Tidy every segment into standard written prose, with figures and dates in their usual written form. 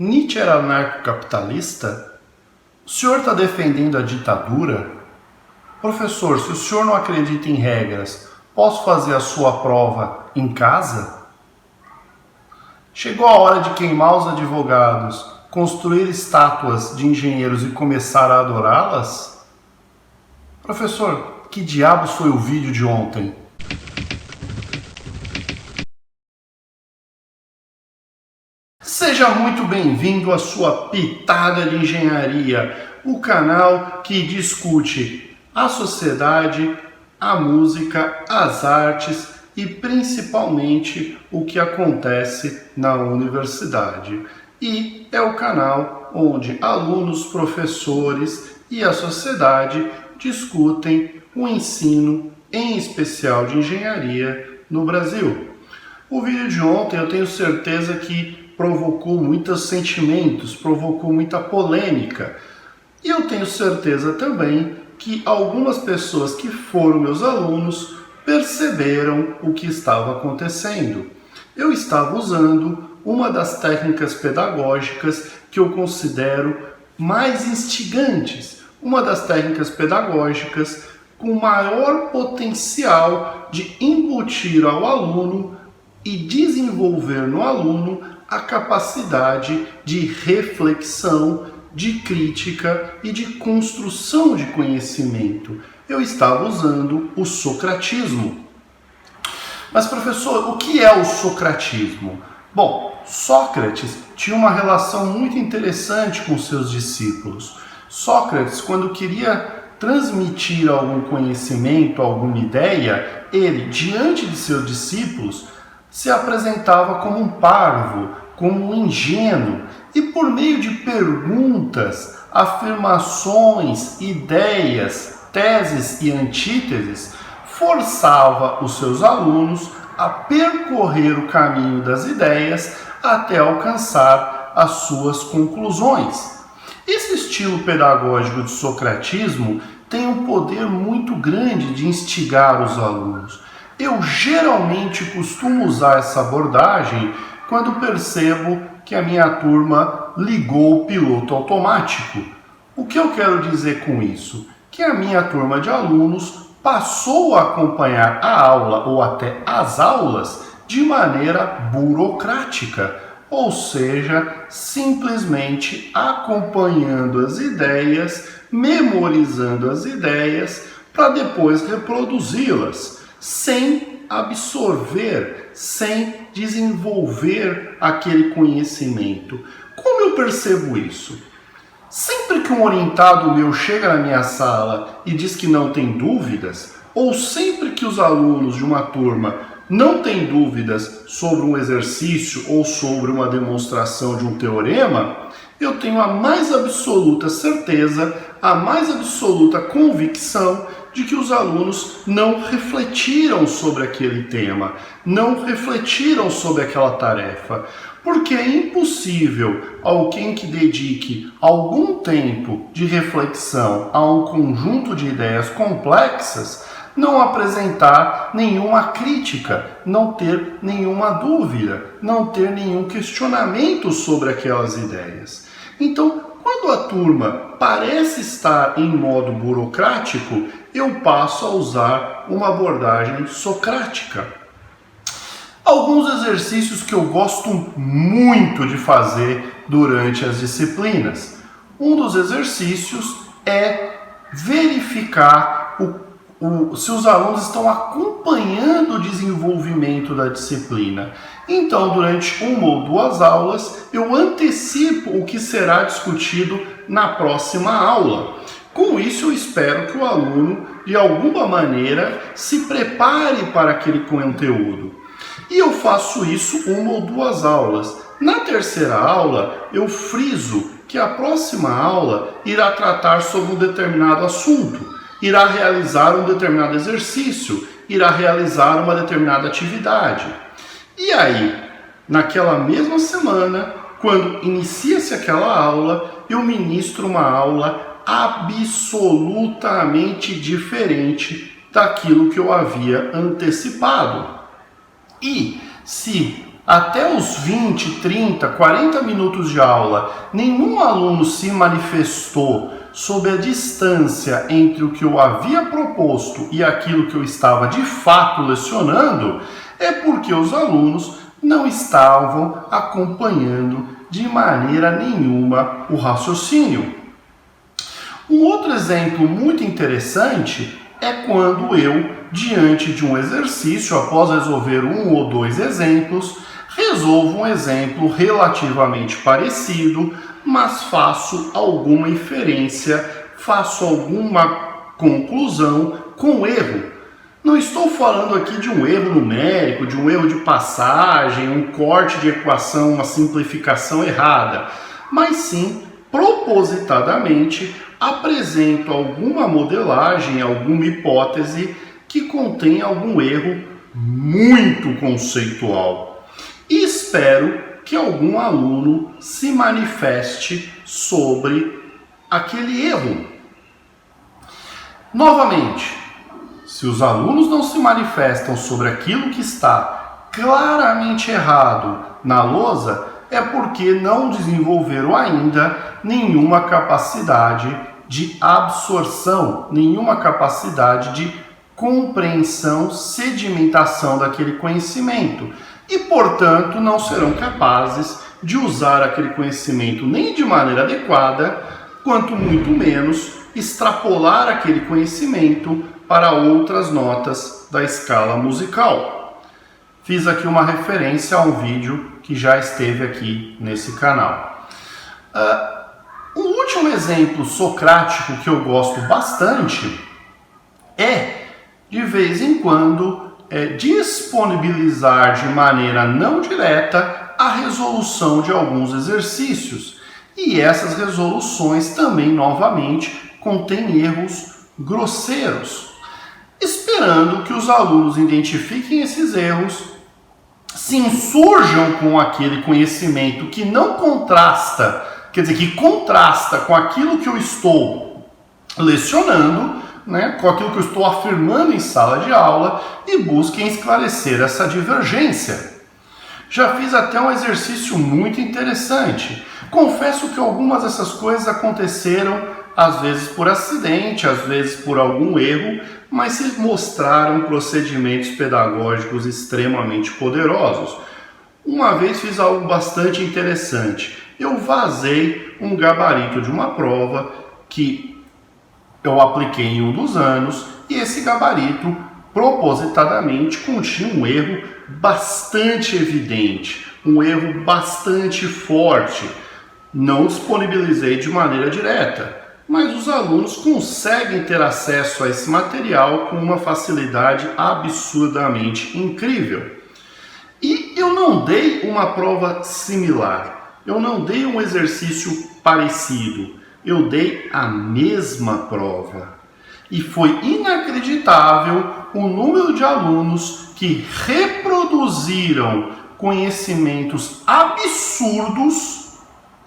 Nietzsche era anarcocapitalista? O senhor está defendendo a ditadura? Professor, se o senhor não acredita em regras, posso fazer a sua prova em casa? Chegou a hora de queimar os advogados, construir estátuas de engenheiros e começar a adorá-las? Professor, que diabos foi o vídeo de ontem? Seja muito bem-vindo à sua Pitada de Engenharia, o canal que discute a sociedade, a música, as artes e principalmente o que acontece na universidade. E é o canal onde alunos, professores e a sociedade discutem o ensino, em especial de engenharia, no Brasil. O vídeo de ontem eu tenho certeza que provocou muitos sentimentos, provocou muita polêmica. E eu tenho certeza também que algumas pessoas que foram meus alunos perceberam o que estava acontecendo. Eu estava usando uma das técnicas pedagógicas que eu considero mais instigantes, uma das técnicas pedagógicas com maior potencial de embutir ao aluno e desenvolver no aluno a capacidade de reflexão, de crítica e de construção de conhecimento. Eu estava usando o socratismo. Mas, professor, o que é o socratismo? Bom, Sócrates tinha uma relação muito interessante com seus discípulos. Sócrates, quando queria transmitir algum conhecimento, alguma ideia, ele, diante de seus discípulos, se apresentava como um parvo, como um ingênuo, e por meio de perguntas, afirmações, ideias, teses e antíteses, forçava os seus alunos a percorrer o caminho das ideias até alcançar as suas conclusões. Esse estilo pedagógico de socratismo tem um poder muito grande de instigar os alunos. Eu geralmente costumo usar essa abordagem quando percebo que a minha turma ligou o piloto automático. O que eu quero dizer com isso? Que a minha turma de alunos passou a acompanhar a aula ou até as aulas de maneira burocrática, ou seja, simplesmente acompanhando as ideias, memorizando as ideias para depois reproduzi-las, sem absorver, sem desenvolver aquele conhecimento. Como eu percebo isso? Sempre que um orientado meu chega na minha sala e diz que não tem dúvidas, ou sempre que os alunos de uma turma não têm dúvidas sobre um exercício ou sobre uma demonstração de um teorema, eu tenho a mais absoluta certeza, a mais absoluta convicção de que os alunos não refletiram sobre aquele tema, não refletiram sobre aquela tarefa. Porque é impossível alguém que dedique algum tempo de reflexão a um conjunto de ideias complexas não apresentar nenhuma crítica, não ter nenhuma dúvida, não ter nenhum questionamento sobre aquelas ideias. Então, quando a turma parece estar em modo burocrático, eu passo a usar uma abordagem socrática. Alguns exercícios que eu gosto muito de fazer durante as disciplinas. Um dos exercícios é verificar se os alunos estão acompanhando o desenvolvimento da disciplina. Então, durante uma ou duas aulas, eu antecipo o que será discutido na próxima aula. Com isso, eu espero que o aluno, de alguma maneira, se prepare para aquele conteúdo. E eu faço isso uma ou duas aulas. Na terceira aula, eu friso que a próxima aula irá tratar sobre um determinado assunto, irá realizar um determinado exercício, irá realizar uma determinada atividade. E aí, naquela mesma semana, quando inicia-se aquela aula, eu ministro uma aula absolutamente diferente daquilo que eu havia antecipado. E se até os 20, 30, 40 minutos de aula, nenhum aluno se manifestou sobre a distância entre o que eu havia proposto e aquilo que eu estava de fato lecionando, é porque os alunos não estavam acompanhando de maneira nenhuma o raciocínio. Um outro exemplo muito interessante é quando eu, diante de um exercício, após resolver um ou dois exemplos, resolvo um exemplo relativamente parecido, mas faço alguma inferência, faço alguma conclusão com erro. Não estou falando aqui de um erro numérico, de um erro de passagem, um corte de equação, uma simplificação errada, mas sim, propositadamente, apresento alguma modelagem, alguma hipótese que contém algum erro muito conceitual. E espero que algum aluno se manifeste sobre aquele erro. Novamente, se os alunos não se manifestam sobre aquilo que está claramente errado na lousa, é porque não desenvolveram ainda nenhuma capacidade de absorção, nenhuma capacidade de compreensão, sedimentação daquele conhecimento. E, portanto, não serão capazes de usar aquele conhecimento nem de maneira adequada, quanto muito menos extrapolar aquele conhecimento para outras notas da escala musical. Fiz aqui uma referência a um vídeo que já esteve aqui nesse canal. Um último exemplo socrático que eu gosto bastante é, de vez em quando, disponibilizar de maneira não direta a resolução de alguns exercícios. E essas resoluções também, novamente, contêm erros grosseiros, esperando que os alunos identifiquem esses erros, se insurjam com aquele conhecimento que não contrasta, quer dizer, que contrasta com aquilo que eu estou lecionando, com aquilo que eu estou afirmando em sala de aula, e busquem esclarecer essa divergência. Já fiz até um exercício muito interessante. Confesso que algumas dessas coisas aconteceram, às vezes por acidente, às vezes por algum erro, mas se mostraram procedimentos pedagógicos extremamente poderosos. Uma vez fiz algo bastante interessante. Eu vazei um gabarito de uma prova que eu apliquei em um dos anos, e esse gabarito propositadamente continha um erro bastante evidente, um erro bastante forte. Não disponibilizei de maneira direta, mas os alunos conseguem ter acesso a esse material com uma facilidade absurdamente incrível. E eu não dei uma prova similar, eu não dei um exercício parecido, eu dei a mesma prova. E foi inacreditável o número de alunos que reproduziram conhecimentos absurdos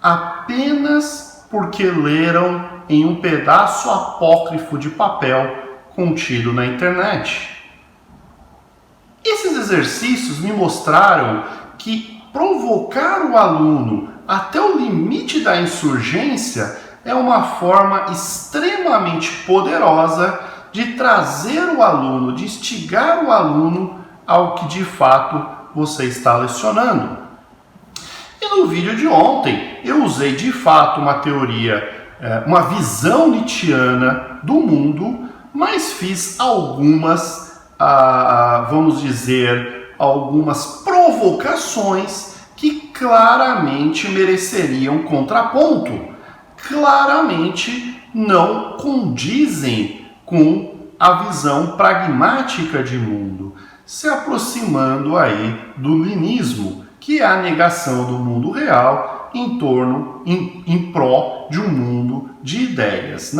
apenas porque leram em um pedaço apócrifo de papel contido na internet. Esses exercícios me mostraram que provocar o aluno até o limite da insurgência é uma forma extremamente poderosa de trazer o aluno, de instigar o aluno ao que de fato você está lecionando. E no vídeo de ontem eu usei de fato uma teoria, uma visão nietzschiana do mundo, mas fiz algumas, vamos dizer, algumas provocações que claramente mereceriam contraponto. Claramente não condizem com a visão pragmática de mundo, se aproximando aí do linismo, que é a negação do mundo real em pró de um mundo de ideias,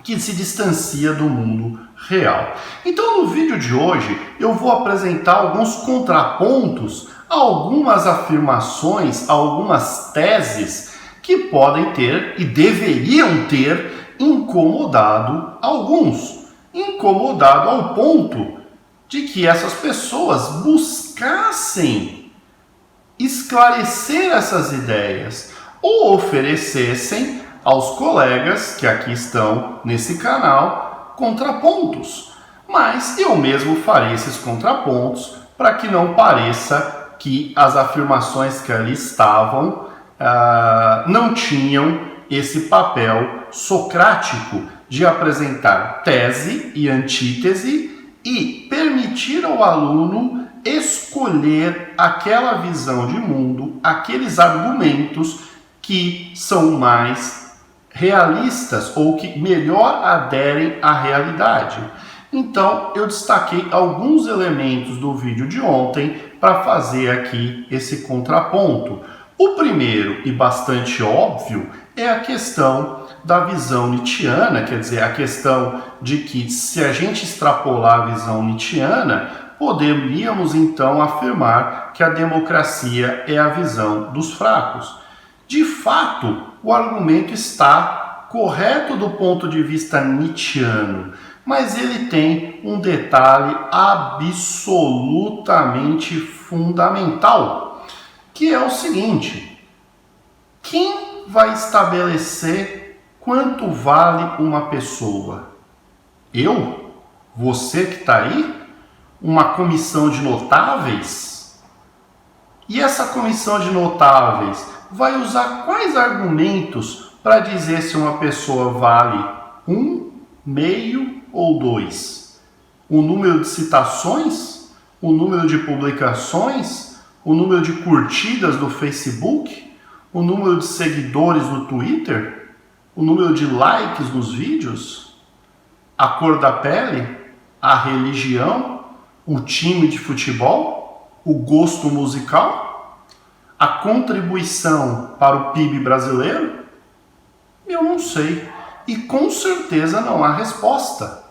que se distancia do mundo real. Então, no vídeo de hoje, eu vou apresentar alguns contrapontos a algumas afirmações, a algumas teses que podem ter e deveriam ter incomodado alguns. Incomodado ao ponto de que essas pessoas buscassem esclarecer essas ideias ou oferecessem aos colegas que aqui estão nesse canal contrapontos. Mas eu mesmo farei esses contrapontos para que não pareça que as afirmações que ali estavam não tinham esse papel socrático de apresentar tese e antítese e permitir ao aluno escolher aquela visão de mundo, aqueles argumentos que são mais realistas ou que melhor aderem à realidade. Então, eu destaquei alguns elementos do vídeo de ontem para fazer aqui esse contraponto. O primeiro, e bastante óbvio, é a questão da visão nietzschiana, quer dizer, a questão de que se a gente extrapolar a visão nietzschiana, poderíamos então afirmar que a democracia é a visão dos fracos. De fato, o argumento está correto do ponto de vista nietzschiano, mas ele tem um detalhe absolutamente fundamental, que é o seguinte: quem vai estabelecer quanto vale uma pessoa? Eu? Você que está aí? Uma comissão de notáveis? E essa comissão de notáveis vai usar quais argumentos para dizer se uma pessoa vale 1, meio ou 2? O número de citações? O número de publicações? O número de curtidas do Facebook? O número de seguidores no Twitter? O número de likes nos vídeos? A cor da pele? A religião? O time de futebol? O gosto musical? A contribuição para o PIB brasileiro? Eu não sei. E com certeza não há resposta.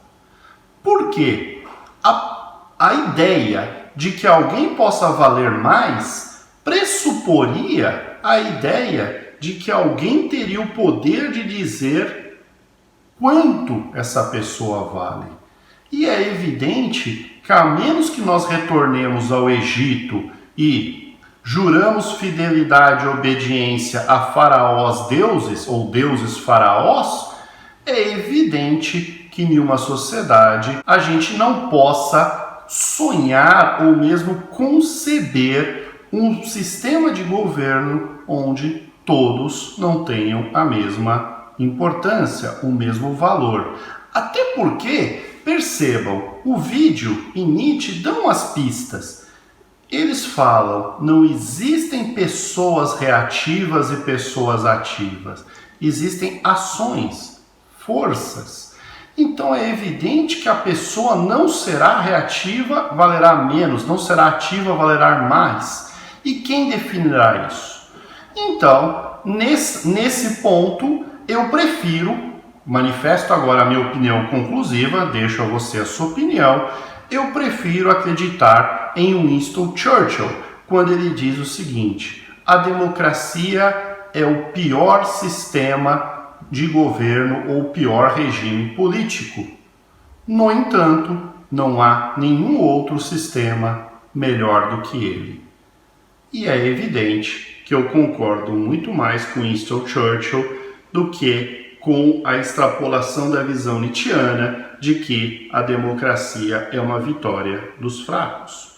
Por quê? A ideia de que alguém possa valer mais pressuporia a ideia de que alguém teria o poder de dizer quanto essa pessoa vale. E é evidente que, a menos que nós retornemos ao Egito e juramos fidelidade e obediência a faraós deuses ou deuses faraós, é evidente que em uma sociedade a gente não possa sonhar ou mesmo conceber um sistema de governo onde todos não tenham a mesma importância, o mesmo valor. Até porque, percebam, o vídeo e Nietzsche dão as pistas. Eles falam, não existem pessoas reativas e pessoas ativas. Existem ações, forças. Então é evidente que a pessoa não será reativa, valerá menos, não será ativa, valerá mais. E quem definirá isso? Então, nesse ponto, eu prefiro, manifesto agora a minha opinião conclusiva, deixo a você a sua opinião, eu prefiro acreditar em Winston Churchill, quando ele diz o seguinte: a democracia é o pior sistema de governo ou pior regime político. No entanto, não há nenhum outro sistema melhor do que ele. E é evidente que eu concordo muito mais com Winston Churchill do que com a extrapolação da visão nietzschiana de que a democracia é uma vitória dos fracos.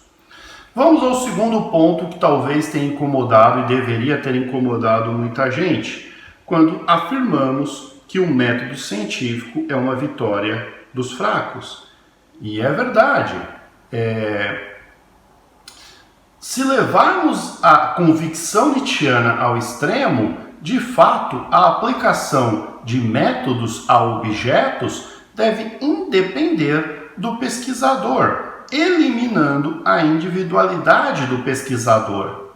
Vamos ao segundo ponto que talvez tenha incomodado e deveria ter incomodado muita gente, quando afirmamos que o método científico é uma vitória dos fracos. E é verdade. Se levarmos a convicção nietzschiana ao extremo, de fato, a aplicação de métodos a objetos deve independer do pesquisador, eliminando a individualidade do pesquisador.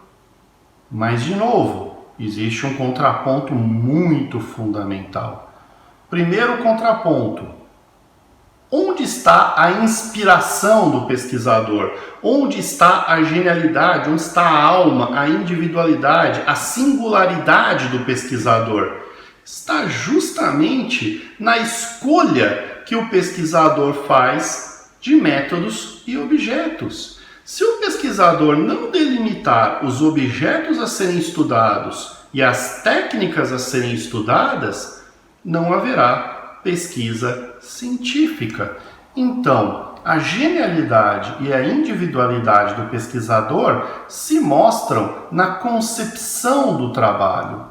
Mas, de novo, existe um contraponto muito fundamental. Primeiro contraponto: onde está a inspiração do pesquisador? Onde está a genialidade? Onde está a alma, a individualidade, a singularidade do pesquisador? Está justamente na escolha que o pesquisador faz de métodos e objetos. Se o pesquisador não delimitar os objetos a serem estudados e as técnicas a serem estudadas, não haverá pesquisa científica. Então, a genialidade e a individualidade do pesquisador se mostram na concepção do trabalho.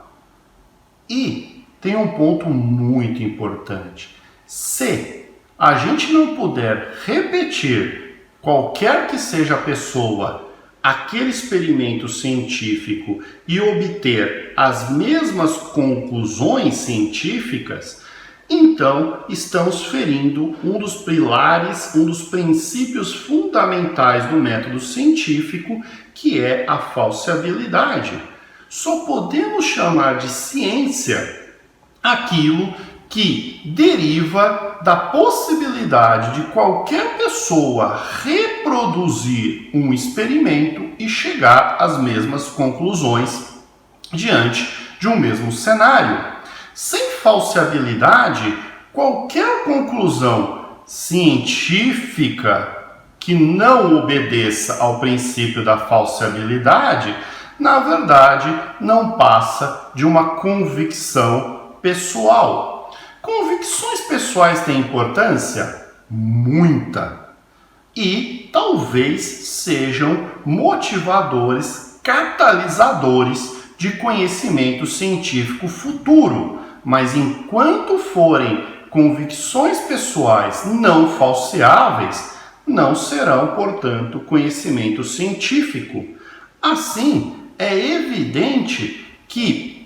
E tem um ponto muito importante. Se a gente não puder repetir, qualquer que seja a pessoa, aquele experimento científico e obter as mesmas conclusões científicas, então estamos ferindo um dos pilares, um dos princípios fundamentais do método científico, que é a falseabilidade. Só podemos chamar de ciência aquilo que deriva da possibilidade de qualquer pessoa reproduzir um experimento e chegar às mesmas conclusões diante de um mesmo cenário. Sem falseabilidade, qualquer conclusão científica que não obedeça ao princípio da falseabilidade, na verdade, não passa de uma convicção pessoal. Convicções pessoais têm importância? Muita. E talvez sejam motivadores, catalisadores de conhecimento científico futuro. Mas enquanto forem convicções pessoais não falseáveis, não serão, portanto, conhecimento científico. Assim, é evidente que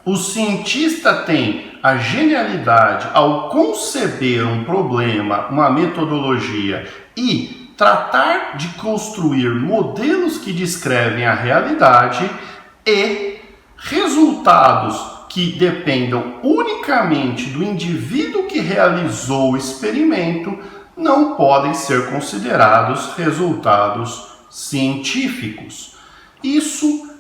o cientista tem a genialidade ao conceber um problema, uma metodologia e tratar de construir modelos que descrevem a realidade e resultados que dependam unicamente do indivíduo que realizou o experimento não podem ser considerados resultados científicos. Isso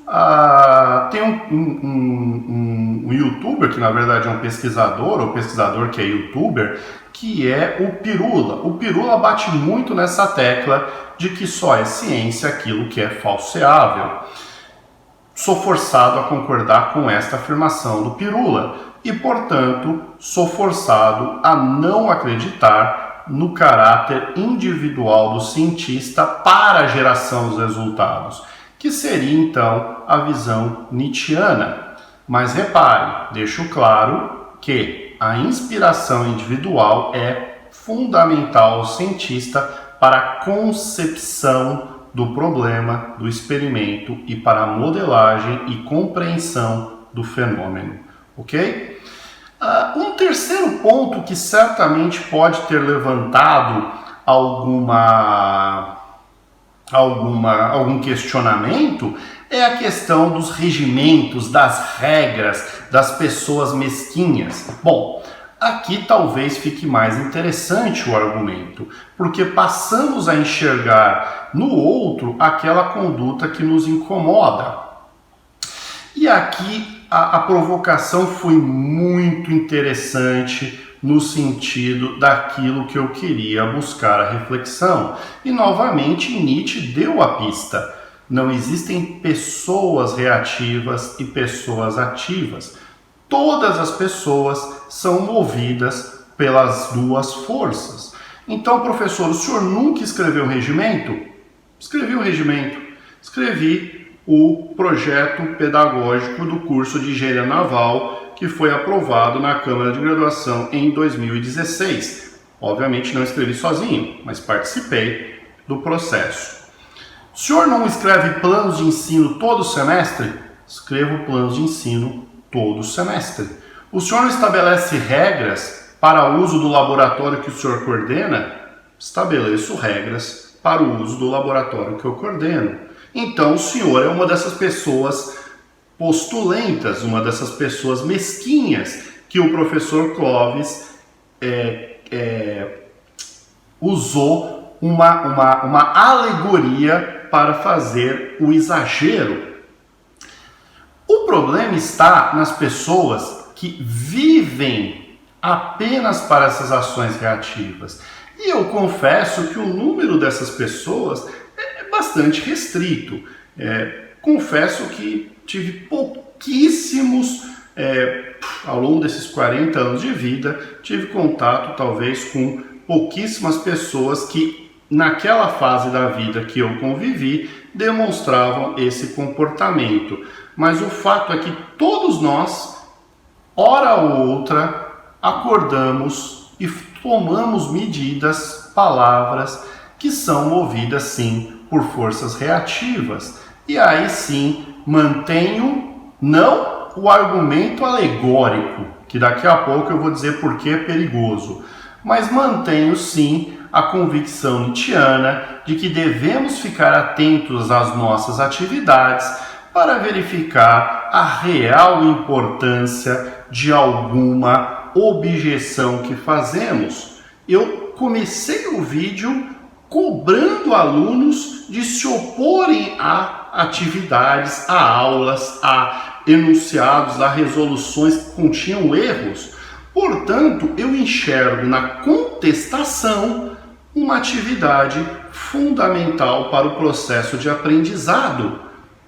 tem um youtuber, que na verdade é um pesquisador, ou pesquisador que é youtuber, que é o Pirula. O Pirula bate muito nessa tecla de que só é ciência aquilo que é falseável. Sou forçado a concordar com esta afirmação do Pirula e, portanto, sou forçado a não acreditar no caráter individual do cientista para a geração dos resultados, que seria então a visão nietzschiana. Mas repare, deixo claro que a inspiração individual é fundamental ao cientista para a concepção do problema, do experimento e para a modelagem e compreensão do fenômeno, ok? Um terceiro ponto que certamente pode ter levantado algum questionamento é a questão dos regimentos, das regras, das pessoas mesquinhas. Bom, aqui talvez fique mais interessante o argumento, porque passamos a enxergar no outro aquela conduta que nos incomoda. E aqui a provocação foi muito interessante no sentido daquilo que eu queria buscar a reflexão. E novamente Nietzsche deu a pista. Não existem pessoas reativas e pessoas ativas. Todas as pessoas são movidas pelas duas forças. Então, professor, o senhor nunca escreveu um regimento? Escrevi um regimento. Escrevi o projeto pedagógico do curso de Engenharia Naval, que foi aprovado na Câmara de Graduação em 2016. Obviamente não escrevi sozinho, mas participei do processo. O senhor não escreve planos de ensino todo semestre? Escrevo planos de ensino todo semestre. O senhor não estabelece regras para o uso do laboratório que o senhor coordena? Estabeleço regras para o uso do laboratório que eu coordeno. Então o senhor é uma dessas pessoas postulentas, uma dessas pessoas mesquinhas que o professor Clóvis usou uma alegoria para fazer o exagero. O problema está nas pessoas que vivem apenas para essas ações reativas. E eu confesso que o número dessas pessoas é bastante restrito. Confesso que tive pouquíssimos, ao longo desses 40 anos de vida, tive contato talvez com pouquíssimas pessoas que naquela fase da vida que eu convivi demonstravam esse comportamento. Mas o fato é que todos nós, hora ou outra, acordamos e tomamos medidas, palavras que são movidas sim por forças reativas. E aí sim mantenho não o argumento alegórico, que daqui a pouco eu vou dizer por que é perigoso, mas mantenho sim a convicção nietzschiana de que devemos ficar atentos às nossas atividades para verificar a real importância de alguma objeção que fazemos. Eu comecei o vídeo cobrando alunos de se oporem a atividades, a aulas, a enunciados, a resoluções que continham erros. Portanto, eu enxergo na contestação uma atividade fundamental para o processo de aprendizado.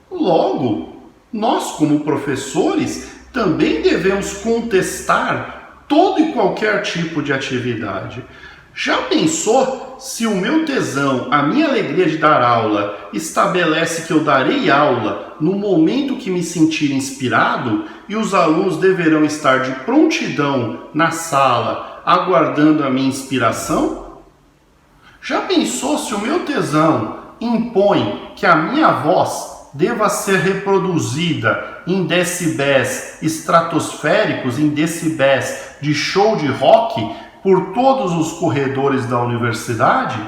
Logo, nós como professores também devemos contestar todo e qualquer tipo de atividade. Já pensou se o meu tesão, a minha alegria de dar aula, estabelece que eu darei aula no momento que me sentir inspirado e os alunos deverão estar de prontidão na sala, aguardando a minha inspiração? Já pensou se o meu tesão impõe que a minha voz deva ser reproduzida em decibéis estratosféricos, em decibéis de show de rock, por todos os corredores da universidade?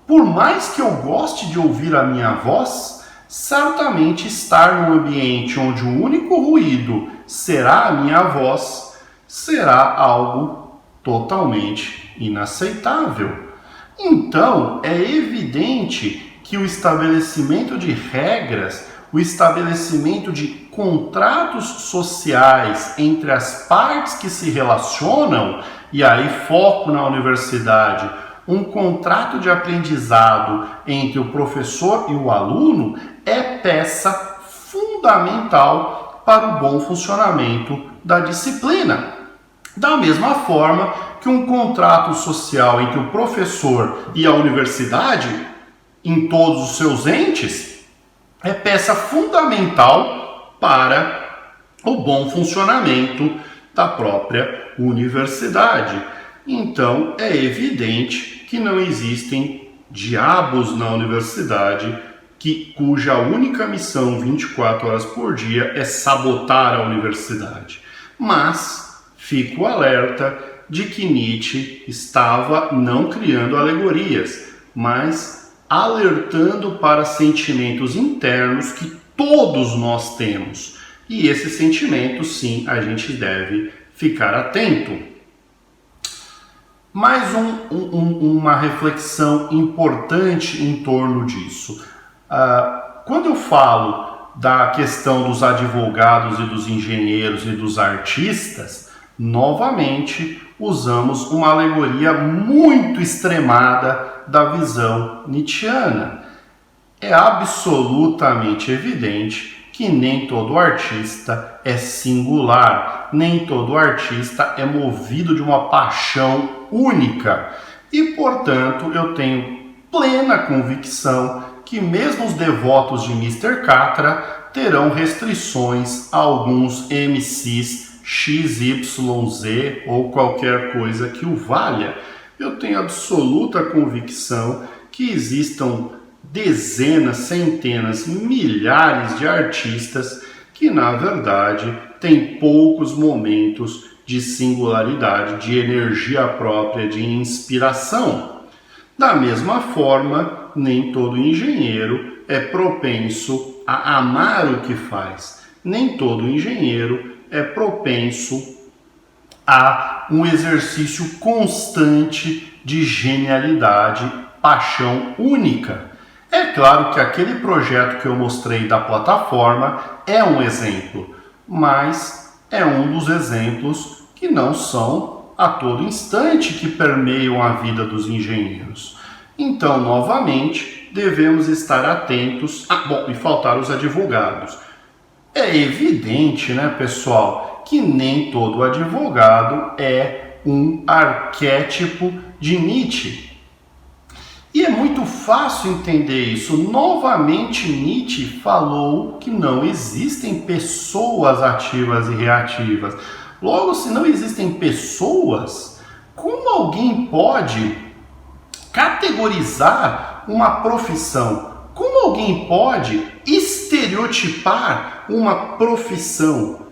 Por mais que eu goste de ouvir a minha voz, certamente estar num ambiente onde o único ruído será a minha voz será algo totalmente inaceitável. Então, é evidente que o estabelecimento de regras, o estabelecimento de contratos sociais entre as partes que se relacionam, e aí foco na universidade, um contrato de aprendizado entre o professor e o aluno é peça fundamental para o bom funcionamento da disciplina. Da mesma forma que um contrato social entre o professor e a universidade, em todos os seus entes, é peça fundamental para o bom funcionamento da própria universidade. Então, é evidente que não existem diabos na universidade cuja única missão 24 horas por dia é sabotar a universidade. Mas fico alerta de que Nietzsche estava não criando alegorias, mas alertando para sentimentos internos que todos nós temos. E esses sentimentos, sim, a gente deve ficar atento. Mais uma reflexão importante em torno disso. Quando eu falo da questão dos advogados e dos engenheiros e dos artistas, novamente usamos uma alegoria muito extremada da visão nietzschiana. É absolutamente evidente que nem todo artista é singular, nem todo artista é movido de uma paixão única. E, portanto, eu tenho plena convicção que mesmo os devotos de Mr. Catra terão restrições a alguns MCs XYZ ou qualquer coisa que o valha. Eu tenho absoluta convicção que existam dezenas, centenas, milhares de artistas que, na verdade, têm poucos momentos de singularidade, de energia própria, de inspiração. Da mesma forma, nem todo engenheiro é propenso a amar o que faz. Nem todo engenheiro é propenso a um exercício constante de genialidade, paixão única. É claro que aquele projeto que eu mostrei da plataforma é um exemplo, mas é um dos exemplos que não são a todo instante que permeiam a vida dos engenheiros. Então, novamente, devemos estar atentos. E faltaram os advogados. É evidente, né, pessoal, que nem todo advogado é um arquétipo de Nietzsche. E é muito fácil entender isso. Novamente, Nietzsche falou que não existem pessoas ativas e reativas. Logo, se não existem pessoas, como alguém pode categorizar uma profissão? Como alguém pode estereotipar uma profissão?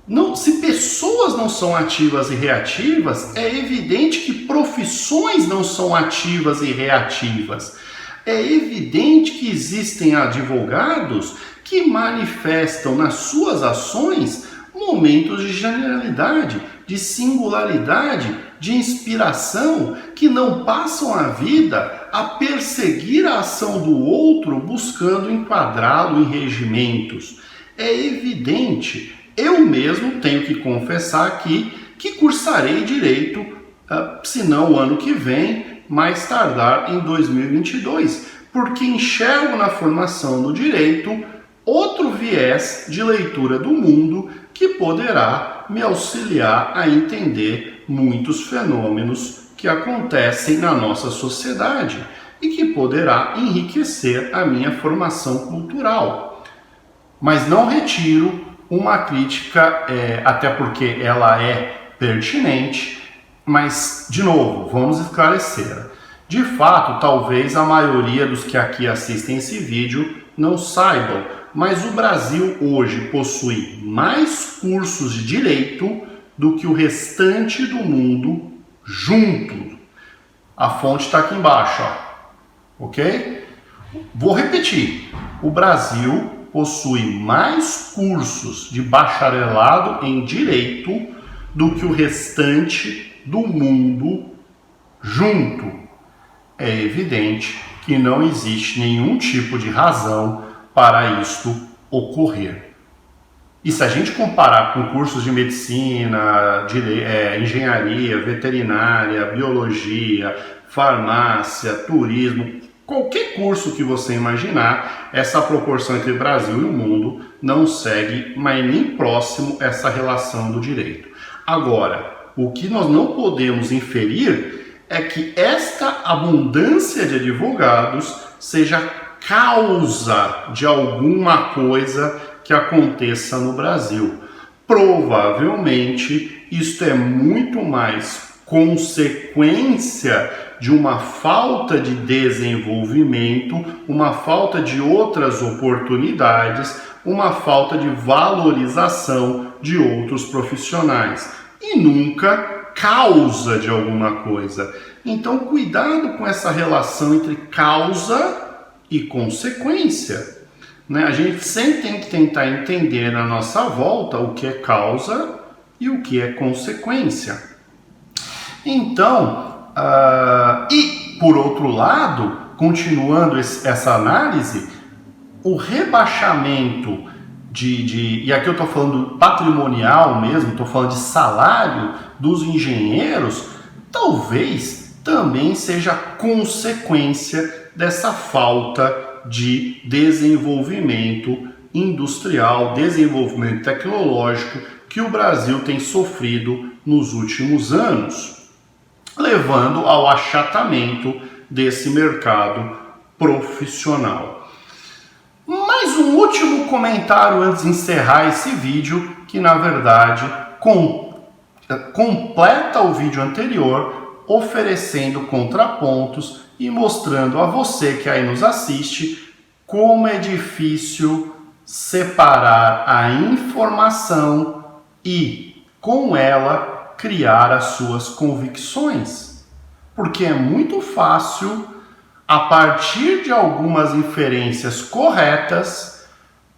Não, se pessoas não são ativas e reativas, é evidente que profissões não são ativas e reativas. É evidente que existem advogados que manifestam nas suas ações momentos de genialidade, de singularidade, de inspiração, que não passam a vida a perseguir a ação do outro buscando enquadrá-lo em regimentos. É evidente. Eu mesmo tenho que confessar aqui que cursarei direito, se não o ano que vem, mais tardar em 2022, porque enxergo na formação do direito outro viés de leitura do mundo que poderá me auxiliar a entender muitos fenômenos que acontecem na nossa sociedade e que poderá enriquecer a minha formação cultural. Mas não retiro uma crítica, até porque ela é pertinente, mas, de novo, vamos esclarecer. De fato, talvez a maioria dos que aqui assistem esse vídeo não saibam, mas o Brasil hoje possui mais cursos de direito do que o restante do mundo junto. A fonte está aqui embaixo, ó. Ok? Vou repetir. O Brasil possui mais cursos de bacharelado em direito do que o restante do mundo junto. É evidente que não existe nenhum tipo de razão para isto ocorrer. E se a gente comparar com cursos de medicina, engenharia, veterinária, biologia, farmácia, turismo, qualquer curso que você imaginar, essa proporção entre Brasil e o mundo não segue, mas nem próximo essa relação do direito. Agora, o que nós não podemos inferir é que esta abundância de advogados seja causa de alguma coisa que aconteça no Brasil. Provavelmente, isto é muito mais consequência de uma falta de desenvolvimento, uma falta de outras oportunidades, uma falta de valorização de outros profissionais e nunca causa de alguma coisa. Então, cuidado com essa relação entre causa e consequência. A gente sempre tem que tentar entender na nossa volta o que é causa e o que é consequência. Então, e por outro lado, continuando essa análise, o rebaixamento e aqui eu estou falando patrimonial mesmo, estou falando de salário dos engenheiros, talvez também seja consequência dessa falta de desenvolvimento industrial, desenvolvimento tecnológico que o Brasil tem sofrido nos últimos anos, levando ao achatamento desse mercado profissional. Mais um último comentário antes de encerrar esse vídeo, que na verdade completa o vídeo anterior, oferecendo contrapontos e mostrando a você que aí nos assiste como é difícil separar a informação e, com ela, criar as suas convicções. Porque é muito fácil, a partir de algumas inferências corretas,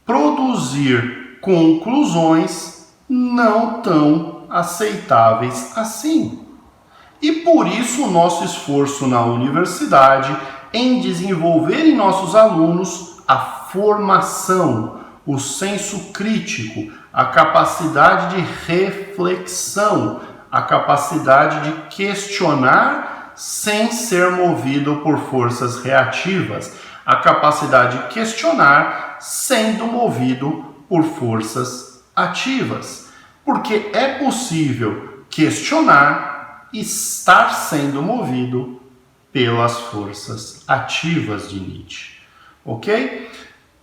produzir conclusões não tão aceitáveis assim. E por isso o nosso esforço na universidade em desenvolver em nossos alunos a formação, o senso crítico, a capacidade de reflexão, a capacidade de questionar sem ser movido por forças reativas, a capacidade de questionar sendo movido por forças ativas, porque é possível questionar e estar sendo movido pelas forças ativas de Nietzsche, ok?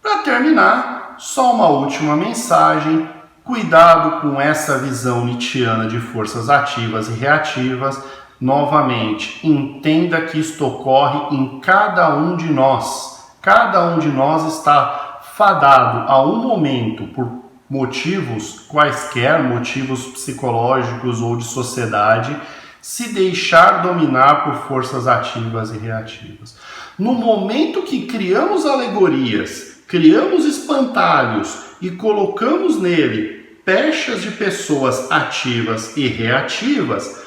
Para terminar, só uma última mensagem: cuidado com essa visão nietzschiana de forças ativas e reativas. Novamente, entenda que isto ocorre em cada um de nós. Cada um de nós está fadado a um momento, por motivos quaisquer, motivos psicológicos ou de sociedade, se deixar dominar por forças ativas e reativas. No momento que criamos alegorias, criamos espantalhos e colocamos nele pechas de pessoas ativas e reativas,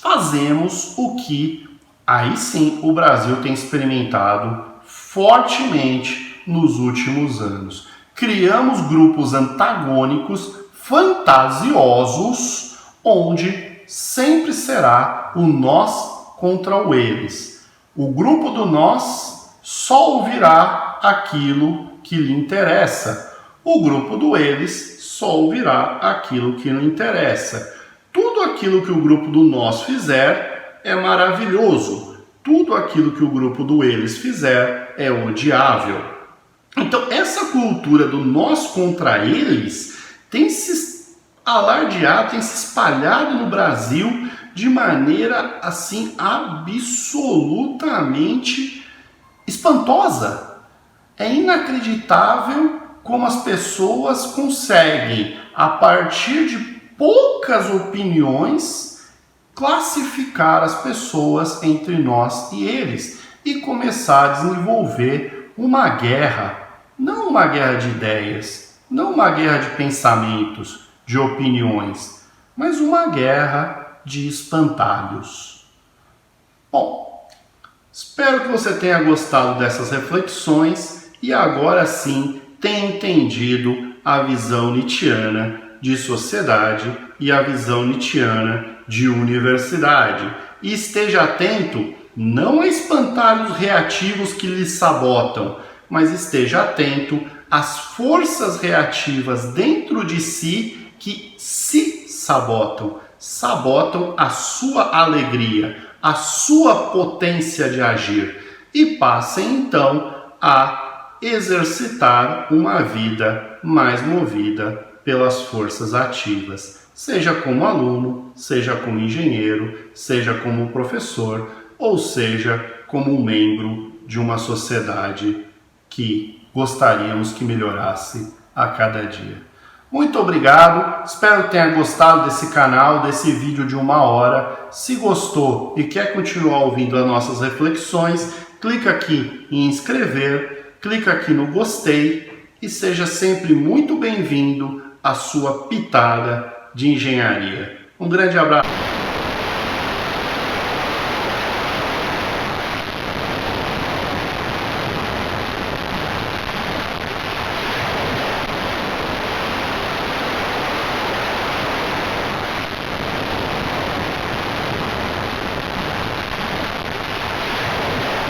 fazemos o que, aí sim, o Brasil tem experimentado fortemente nos últimos anos. Criamos grupos antagônicos, fantasiosos, onde sempre será o nós contra o eles. O grupo do nós só ouvirá aquilo que lhe interessa. O grupo do eles só ouvirá aquilo que lhe interessa. Tudo aquilo que o grupo do nós fizer é maravilhoso. Tudo aquilo que o grupo do eles fizer é odiável. Então, essa cultura do nós contra eles tem se alardeado, tem se espalhado no Brasil de maneira assim absolutamente espantosa. É inacreditável como as pessoas conseguem, a partir de poucas opiniões, classificar as pessoas entre nós e eles e começar a desenvolver uma guerra, não uma guerra de ideias, não uma guerra de pensamentos, de opiniões, mas uma guerra de espantalhos. Bom, espero que você tenha gostado dessas reflexões e agora sim tenha entendido a visão nietzschiana de sociedade e a visão nietzschiana de universidade. E esteja atento não a espantalhos reativos que lhe sabotam, mas esteja atento às forças reativas dentro de si que se sabotam, sabotam a sua alegria, a sua potência de agir, e passem então a exercitar uma vida mais movida pelas forças ativas, seja como aluno, seja como engenheiro, seja como professor, ou seja como um membro de uma sociedade que gostaríamos que melhorasse a cada dia. Muito obrigado, espero que tenha gostado desse canal, desse vídeo de 1 hora. Se gostou e quer continuar ouvindo as nossas reflexões, clica aqui em inscrever, clica aqui no gostei e seja sempre muito bem-vindo à sua pitada de engenharia. Um grande abraço.